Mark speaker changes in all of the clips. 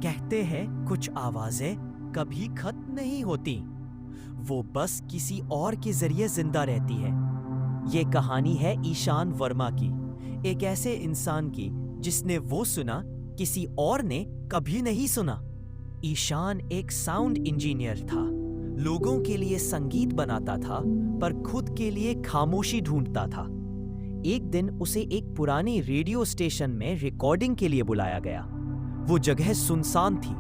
Speaker 1: कहते हैं कुछ आवाजें कभी खत्म नहीं होती, वो बस किसी और के जरिए जिंदा रहती है। ये कहानी है ईशान वर्मा की, एक ऐसे इंसान की जिसने वो सुना किसी और ने कभी नहीं सुना। ईशान एक साउंड इंजीनियर था, लोगों के लिए संगीत बनाता था पर खुद के लिए खामोशी ढूंढता था। एक दिन उसे एक पुरानी रेडियो स्टेशन में रिकॉर्डिंग के लिए बुलाया गया। वो जगह सुनसान थी,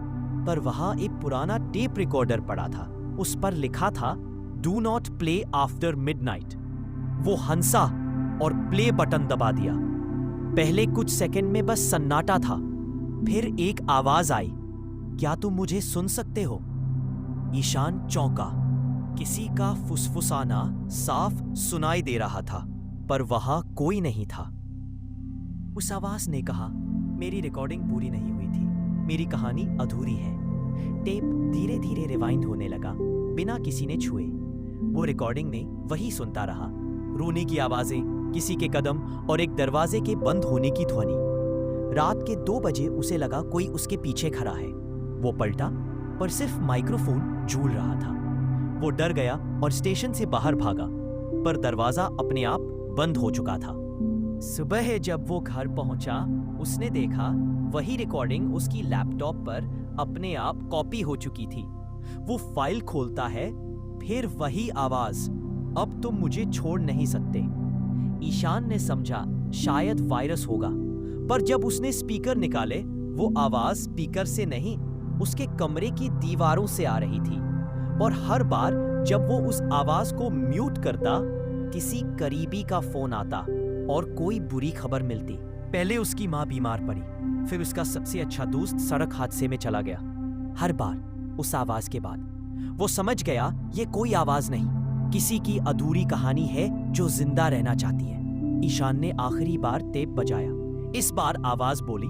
Speaker 1: पर वहां एक पुराना टेप रिकॉर्डर पड़ा था। उस पर लिखा था, do not play after midnight. वो हंसा और प्ले बटन दबा दिया। पहले कुछ सेकंड में बस सन्नाटा था, फिर एक आवाज आई, क्या तुम मुझे सुन सकते हो? ईशान चौंका। किसी का फुसफुसाना साफ सुनाई दे रहा था, पर वहां कोई नहीं था। उस आवाज ने कहा, मेरी रिकॉर्डिंग पूरी नहीं हुई थी, मेरी कहानी अधूरी है। टेप धीरे धीरे रिवाइंड होने लगा, बिना किसी ने छुए। वो रिकॉर्डिंग में वही सुनता रहा, रोने की आवाजें, किसी के कदम और एक दरवाजे के बंद होने की ध्वनि। रात के 2 बजे उसे लगा कोई उसके पीछे खड़ा है। वो पलटा, पर सिर्फ माइक्रोफोन झूल रहा था। वो डर गया और स्टेशन से बाहर भागा, पर दरवाजा अपने आप बंद हो चुका था। सुबह जब वो घर पहुंचा, उसने देखा वही रिकॉर्डिंग उसकी लैपटॉप पर अपने आप कॉपी हो चुकी थी। वो फाइल खोलता है, फिर वही आवाज, अब तुम मुझे छोड़ नहीं सकते। ईशान ने समझा शायद वायरस होगा, पर जब उसने स्पीकर निकाले, वो आवाज स्पीकर से नहीं, उसके कमरे की दीवारों से आ रही थी। और हर बार जब वो उस आवाज को म्यूट करता, किसी करीबी का फोन आता और कोई बुरी खबर मिलती। पहले उसकी माँ बीमार पड़ी, फिर उसका सबसे अच्छा दोस्त सड़क हादसे में चला गया। हर बार उस आवाज के बाद वो समझ गया ये कोई आवाज नहीं, किसी की अधूरी कहानी है जो जिंदा रहना चाहती है। ईशान ने आखिरी बार टेप बजाया। इस बार आवाज बोली,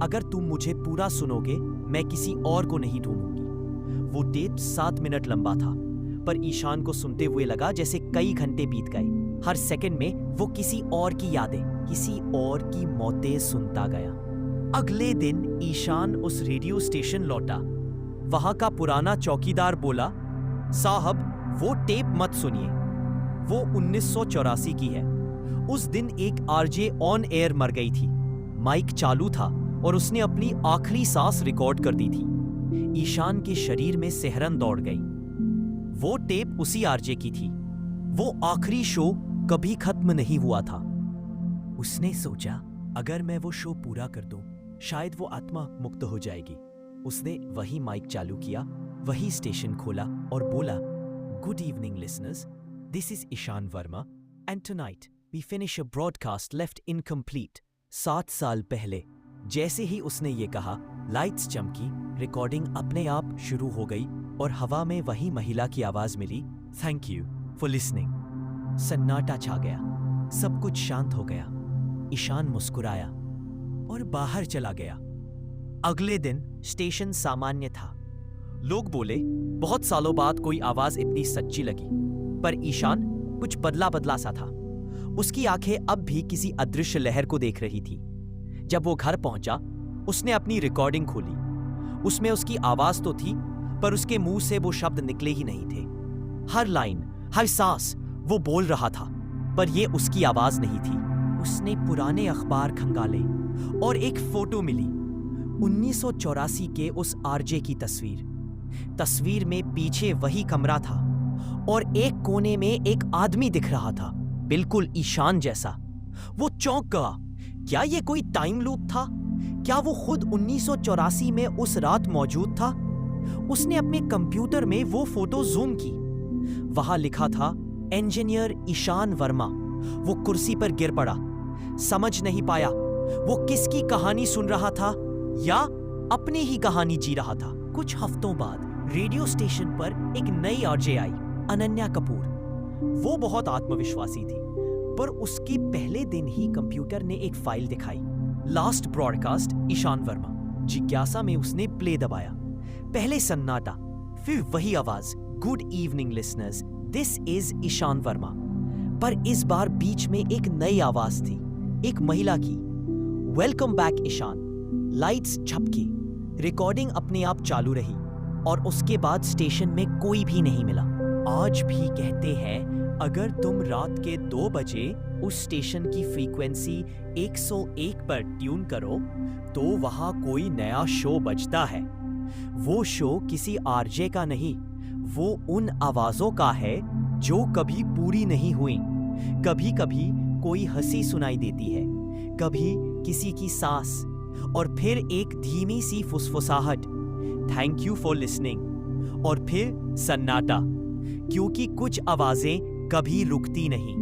Speaker 1: अगर तुम मुझे पूरा सुनोगे, मैं किसी और को नहीं ढूंढूंगी। वो टेप 7 मिनट लंबा था, पर ईशान को सुनते हुए लगा जैसे कई घंटे बीत गए। हर सेकंड में वो किसी और की यादें, किसी और की मौतें सुनता गया। अगले दिन ईशान उस रेडियो स्टेशन लौटा। वहां का पुराना चौकीदार बोला, साहब वो टेप मत सुनिए, वो 1984 की है। उस दिन एक आरजे ऑन एयर मर गई थी। माइक चालू था और उसने अपनी आखिरी सांस रिकॉर्ड कर दी थी। ईशान के शरीर में सिहरन दौड़ गई। वो टेप उसी आरजे की थी। वो आखिरी शो कभी खत्म नहीं हुआ था। उसने सोचा, अगर मैं वो शो पूरा कर दूं, शायद वो आत्मा मुक्त हो जाएगी। उसने वही माइक चालू किया, वही स्टेशन खोला और बोला, good evening listeners, this is Ishaan Verma and tonight we finish a broadcast left incomplete. 7 साल पहले। जैसे ही उसने ये कहा, लाइट्स चमकी, रिकॉर्डिंग अपने आप शुरू हो गई और हवा में वही महिला की आवाज मिली, थैंक यू फॉर लिसनिंग। सन्नाटा छा गया, सब कुछ शांत हो गया। ईशान मुस्कुराया और बाहर चला गया। अगले दिन स्टेशन सामान्य था। लोग बोले, बहुत सालों बाद कोई आवाज इतनी सच्ची लगी। पर ईशान कुछ बदला बदला सा था। उसकी आंखें अब भी किसी अदृश्य लहर को देख रही थी। जब वो घर पहुंचा, उसने अपनी रिकॉर्डिंग खोली। उसमें उसकी आवाज तो थी, पर उसके मुंह से वो शब्द निकले ही नहीं थे। हर लाइन, हर सांस वो बोल रहा था, पर ये उसकी आवाज नहीं थी। उसने पुराने अखबार खंगाले और एक फोटो मिली, 1984 के उस आरजे की तस्वीर। तस्वीर में पीछे वही कमरा था और एक कोने में एक आदमी दिख रहा था, बिल्कुल ईशान जैसा। वो चौंक गया। क्या ये कोई टाइम लूप था? क्या वो खुद 1984 में उस रात मौजूद था? उसने अपने कंप्यूटर में वो फोटो जूम की। वहां लिखा था, इंजीनियर ईशान वर्मा। वो कुर्सी पर गिर पड़ा। समझ नहीं पाया वो किसकी कहानी सुन रहा था या अपनी ही कहानी जी रहा था। कुछ हफ्तों बाद रेडियो स्टेशन पर एक नई आरजे आई, अनन्या कपूर। वो बहुत आत्मविश्वासी थी, पर उसके पहले दिन ही कंप्यूटर ने एक फाइल दिखाई, लास्ट ब्रॉडकास्ट ईशान वर्मा। जिज्ञासा में उसने प्ले दबाया। पहले सन्नाटा, फिर वही आवाज, good evening listeners, this is Ishaan Verma. पर इस बार बीच में एक नई आवाज थी, एक महिला की। Welcome back Ishaan. लाइट्स झपकी, रिकॉर्डिंग अपने आप चालू रही और उसके बाद स्टेशन में कोई भी नहीं मिला। आज भी कहते हैं अगर तुम रात के 2 बजे उस स्टेशन की फ्रीक्वेंसी 101 पर ट्यून करो तो वहां कोई नया शो बजता है। वो शो किसी आरजे का नहीं, वो उन आवाजों का है जो कभी पूरी नहीं हुई। कभी कभी कोई हंसी सुनाई देती है, कभी किसी की सांस, और फिर एक धीमी सी फुसफुसाहट, थैंक यू फॉर लिसनिंग, और फिर सन्नाटा, क्योंकि कुछ आवाजें कभी रुकती नहीं।